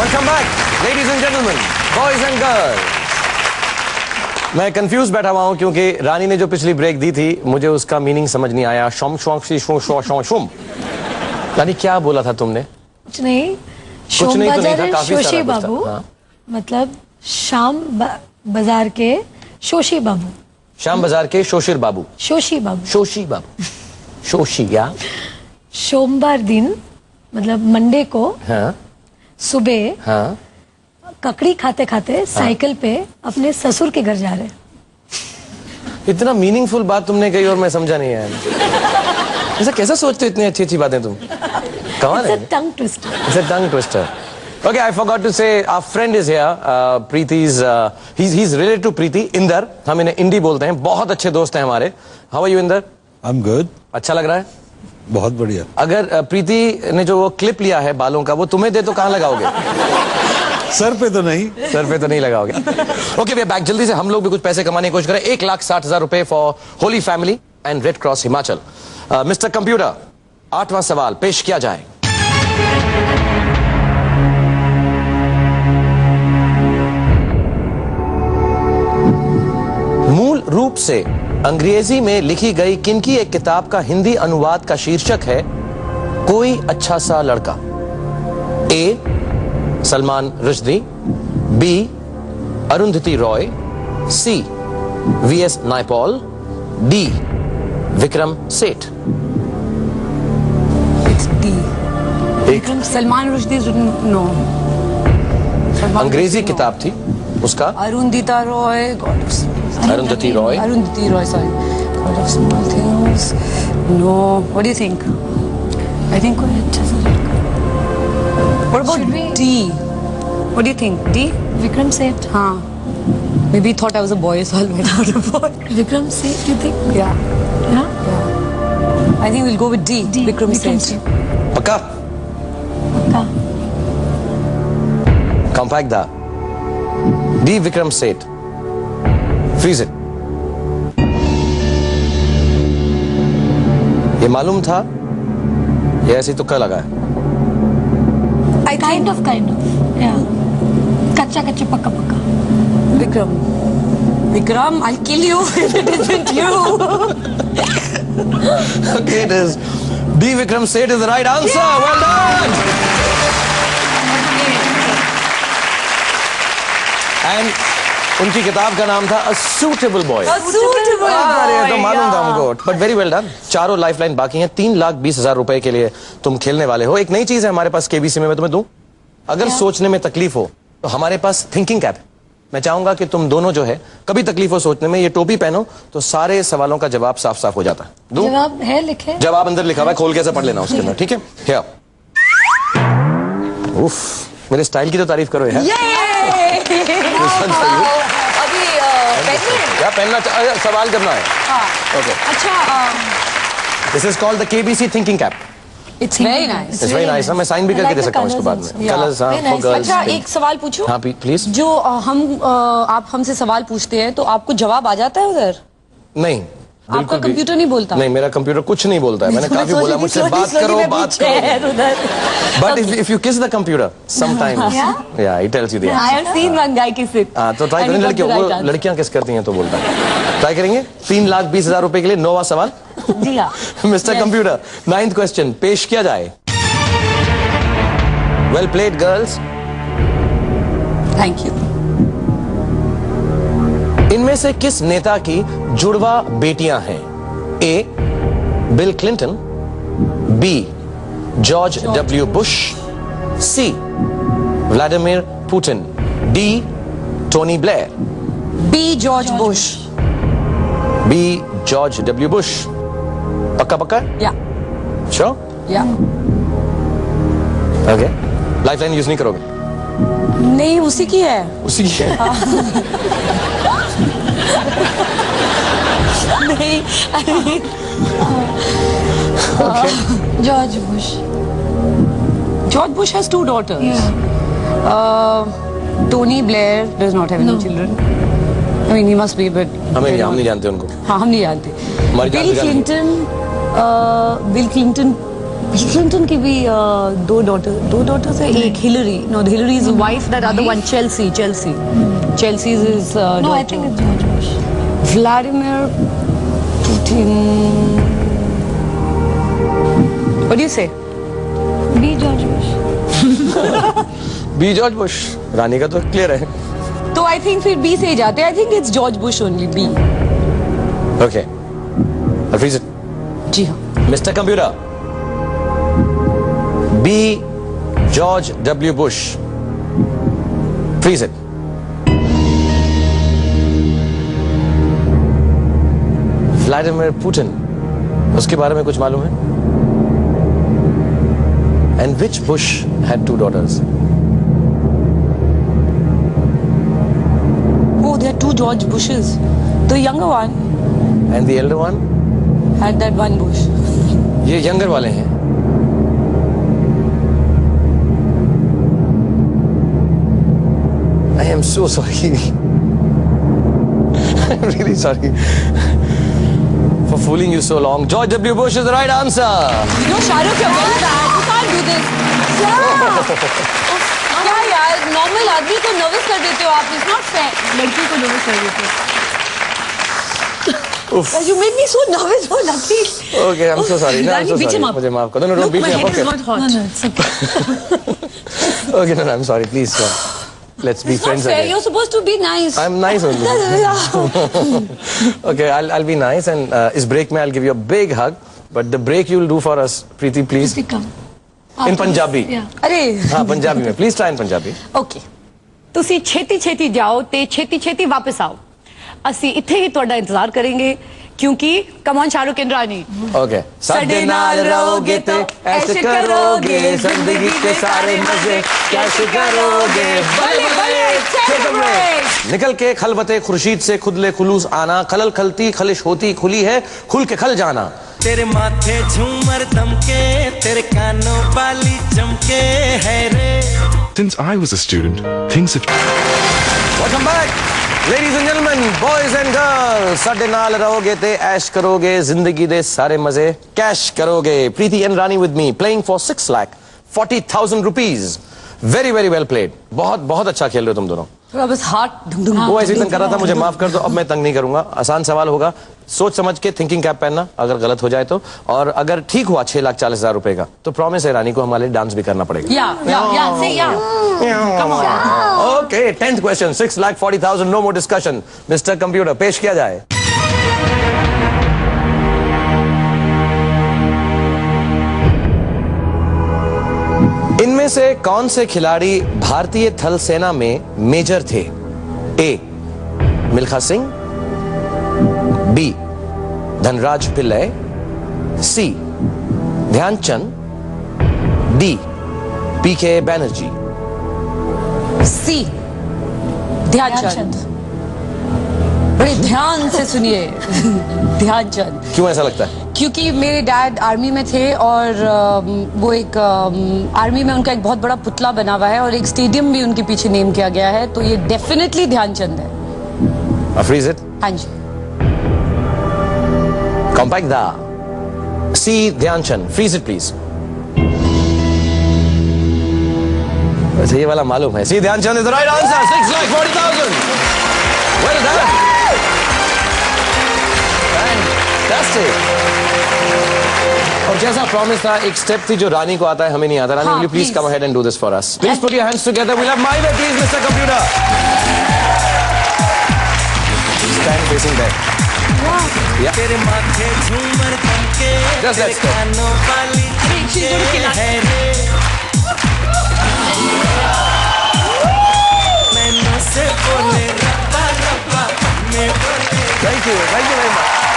Welcome back ladies and gentleman, boys and girls. मैं confuse बैठा हुआ हूं क्योंकि रानी ने जो पिछली ब्रेक दी थी मुझे उसका मीनिंग समझ नहीं आया। शुम रानी क्या बोला था तुमने? कुछ नहीं, कुछ नहीं तो नहीं था, काफी शोशी सारा कुछ बाबू। था। हाँ। मतलब शाम बाजार के शोशी बाबू। शाम बाजार के शोशिर बाबू। शोशी बाबू। शोशी बाबू। शोशी या सोमवार दिन मतलब मंडे को हाँ सुबह हाँ ककड़ी खाते खाते साइकिल पे अपने ससुर के घर जा रहे। इतना मीनिंगफुल बात तुमने कही और मैं समझा नहीं आया। ऐसा कैसा सोचते हो इतनी अच्छी अच्छी बातें तुम? कमाल है। Tongue twister. It's a tongue twister. Okay, I forgot to say our friend is here. Preeti's he's related to Preeti. Inder, हम इन्हें इंडी बोलते हैं। बहुत अच्छे दोस्त हैं हमारे। How are you, Inder? I'm good. अच्छा लग रहा है? बहुत बढ़िया। अगर प्रीति ने जो वो क्लिप लिया है बालों का वो तुम्हें दे तो कहाँ लगाओगे? सर पे तो नहीं। सर पे तो नहीं लगाओगे। ओके भैया, बैक जल्दी से हम लोग भी कुछ पैसे कमाने की कोशिश करें। 1,60,000 रुपए for Holy Family and Red Cross Himachal. Mister computer, 8वां सवाल पेश किया जाए। मूल रूप से अंग्रेजी में लिखी गई किनकी एक किताब का हिंदी अनुवाद का शीर्षक है कोई अच्छा सा लड़का? ए सलमान रुश्दी, बी अरुंधति रॉय, सी वीएस नायपॉल, डी विक्रम सेठ। विक्रम सलमान रुश्दी नो। अंग्रेजी किताब थी उसका। अरुंधिता Roy, Arundhati Roy, sorry. God of small things. No. What do you think? I think what about Should we- D? What do you think? D? Vikram Seth. हाँ. Maybe he thought I was a boy, so I'll make out a boy. Vikram Seth, you think? Yeah. Yeah? I think we'll go with D. D, Vikram Seth. पक्का? पक्का। Compact दा डी Vikram Seth. Freeze it. ये मालूम था ये ऐसी तुक्का लगा है? I Kind think of. Yeah. कच्चा कच्चा पक्का पक्का। Vikram. Vikram, I'll kill you if it isn't you. Okay, it is D Vikram Seth is the right answer. Yeah! Well done. And उनकी किताब का नाम था A Suitable Boy। Suitable अरे तो boy, मालूम था yeah. हमको, बट वेरी वेल डन। चारों लाइफलाइन बाकी हैं। 3,20,000 रुपए के लिए तुम खेलने वाले हो। एक नई चीज है हमारे पास केबीसी में, मैं तुम्हें दूं? अगर सोचने में तकलीफ हो तो हमारे पास थिंकिंग कैप है। मैं चाहूंगा कि तुम दोनों जो है कभी तकलीफ हो सोचने में, ये टोपी पहनो तो सारे सवालों का जवाब साफ साफ हो जाता है। दूं? जवाब है लिखे? जवाब अंदर लिखा हुआ है, खोल के ऐसे पढ़ लेना उसके अंदर, ठीक है? Here. उफ, मेरे स्टाइल की तो तारीफ करो यार। अभी क्या पहनना सवाल करना है? ओके। अच्छा, this is called the KBC thinking cap. It's very nice. It's very nice. मैं साइन भी करके दे सकता हूँ इसको बाद में। Colours for girls. अच्छा, एक सवाल पूछूं? हाँ प्लीज। जो आप हमसे सवाल पूछते हैं तो आपको जवाब आ जाता है उधर? नहीं, आपका कंप्यूटर नहीं बोलता? नहीं, मेरा कंप्यूटर कुछ नहीं बोलता है। मैंने काफी बोला मुझसे बात करो बात करो, बट इफ यू किस द कंप्यूटर समटाइम्स या it tells you the I have seen one guy kiss it. हाँ तो ट्राई करेंगे। लड़कियों वो लड़कियां किस करती हैं तो बोलता है। ट्राई करेंगे। 3,20,000 रुपए के लिए 9वां सवाल। जी हाँ। मिस्टर कंप्यूटर, 9th क्वेश्चन पेश किया जाए। Well played girls. Thank you. इनमें से किस नेता की जुड़वा बेटियां हैं? A Bill Clinton, B George W Bush, C Vladimir Putin, D Tony Blair. B George Bush. B George W Bush. पक्का पक्का? या श्योर? या। ओके। लाइफलाइन यूज नहीं करोगे? नहीं, उसी की है। उसी की है। नहीं, George Bush. George Bush has 2 daughters. Tony Blair does not have any children. I mean, he must be, but हम नहीं जानते उनको। हाँ, हम नहीं जानते। हमारी जान बिल क्लिंटन बिल क्लिंटन की भी दो डॉटर्स है, एक Hillary, no Hillary is wife, that other one Chelsea is No, I think it's George Bush. Vladimir Putin. What do you say? B. George Bush. B George Bush, Rani का तो clear है. तो I think फिर B से ही जाते हैं. I think it's George Bush only. B. Okay, I'll freeze it. जी हाँ. Mr. Computer, B. George W. Bush. Freeze it. Vladimir Putin, उसके बारे में कुछ मालूम है? And which Bush had 2 daughters? Oh, there are 2 George Bushes. The younger one And the elder one? had that one Bush. ये younger वाले हैं. I am so sorry. I'm really sorry for fooling you so long. George W. Bush is the right answer. No, Shahrukh, you're very bad. You can't do this. क्या यार, normal आदमी को nervous कर देते हो आप. It's not fair. लड़की को नर्वस कर देते हो. You made me so nervous for nothing. Okay, I'm so sorry. No, I'm Rani, so पीछे sorry. माफ. मुझे माफ कर दो. No, Look, beat my me up. head is Okay. not hot. No, no, it's okay. Okay, no, I'm sorry. Please, let's be It's not friends fair. again. You're supposed to be nice. I'm nice only. Okay, I'll be nice, and इस break में I'll give you a big hug. But the break you'll do for us, Preeti, please. Please come. In Punjabi. Yeah. अरे. हाँ, पंजाबी में. Please try in Punjabi. Okay. ਤੁਸੀਂ ਛੇਤੀ ਜਾਓ ਤੇ ਛੇਤੀ ਵਾਪਸ ਆਓ. ਅਸੀਂ ਇੱਥੇ ਹੀ ਤੁਹਾਡਾ ਇੰਤਜ਼ਾਰ ਕਰਾਂਗੇ क्योंकि कमान शाहरुख एंड रानी. Okay. साडे नाल रहोगे तो ऐसे करोगे, जिंदगी के सारे मजे कैसे करोगे. निकल के खलबते खुर्शीद से खुदले खुलूस आना, खलल खलती खलिश होती खुली है, खुल के खल जाना. तेरे माथे झूमर दमके, तेरे कानों वाली चमके है रे. Since I was a student, things have... Welcome back, ladies and gentlemen, boys and girls. साडे नाल रहोगे ते ऐश करोगे, जिंदगी दे सारे मजे कैश करोगे. Preeti and Rani with me, playing for 6,40,000 rupees. Very well played. बहुत अच्छा खेल रहे हो तुम दोनों. थोड़ा बस हाथ ढुंढुंग. वो ऐसे ही कर रहा था, मुझे माफ कर दो. अब मैं तंग नहीं करूंगा. आसान सवाल होगा, सोच समझ के थिंकिंग कैप पहनना अगर गलत हो जाए तो. और अगर ठीक हुआ 6,40,000 रुपए का, तो प्रॉमिस है रानी को हमारे लिए डांस भी करना पड़ेगा. Okay, 10th question, 6,40,000, no more discussion. Mister computer, पेश किया जाए. इनमें से कौन से खिलाड़ी भारतीय थल सेना में मेजर थे? ए. मिल्खा सिंह, बी. धनराज पिल्लई, सी. ध्यानचंद, डी. पीके बैनर्जी. सी. ध्यानचंद. बड़े ध्यान से सुनिए. ध्यानचंद. क्यों ऐसा लगता है? क्योंकि मेरे डैड आर्मी में थे और वो एक आर्मी में उनका एक बहुत बड़ा पुतला बना हुआ है और एक स्टेडियम भी उनके पीछे नेम किया गया है, तो ये डेफिनेटली ध्यानचंद है. Freeze it. हाँ जी. कॉम्पैक्ट दा. C. Dhyanchand. Freeze it please. वैसे ये वाला मालूम है. C. Dhyanchand is the right answer. 6,40,000. Well done. Fantastic. और जैसा प्रॉमिस था, एक स्टेप थी जो रानी को आता है, हमें नहीं आता. रानी, will you please come ahead and do this for us? Please put your hands together. We'll have my way, please, Mr. Computer. Stand facing there. Yeah. तेरे माथे झूमर दमके, Just तेरे that step. कानों वाली चमके है रे. मैनों से बोले रब्बा रब्बा, मैं बोले. Thank you very much.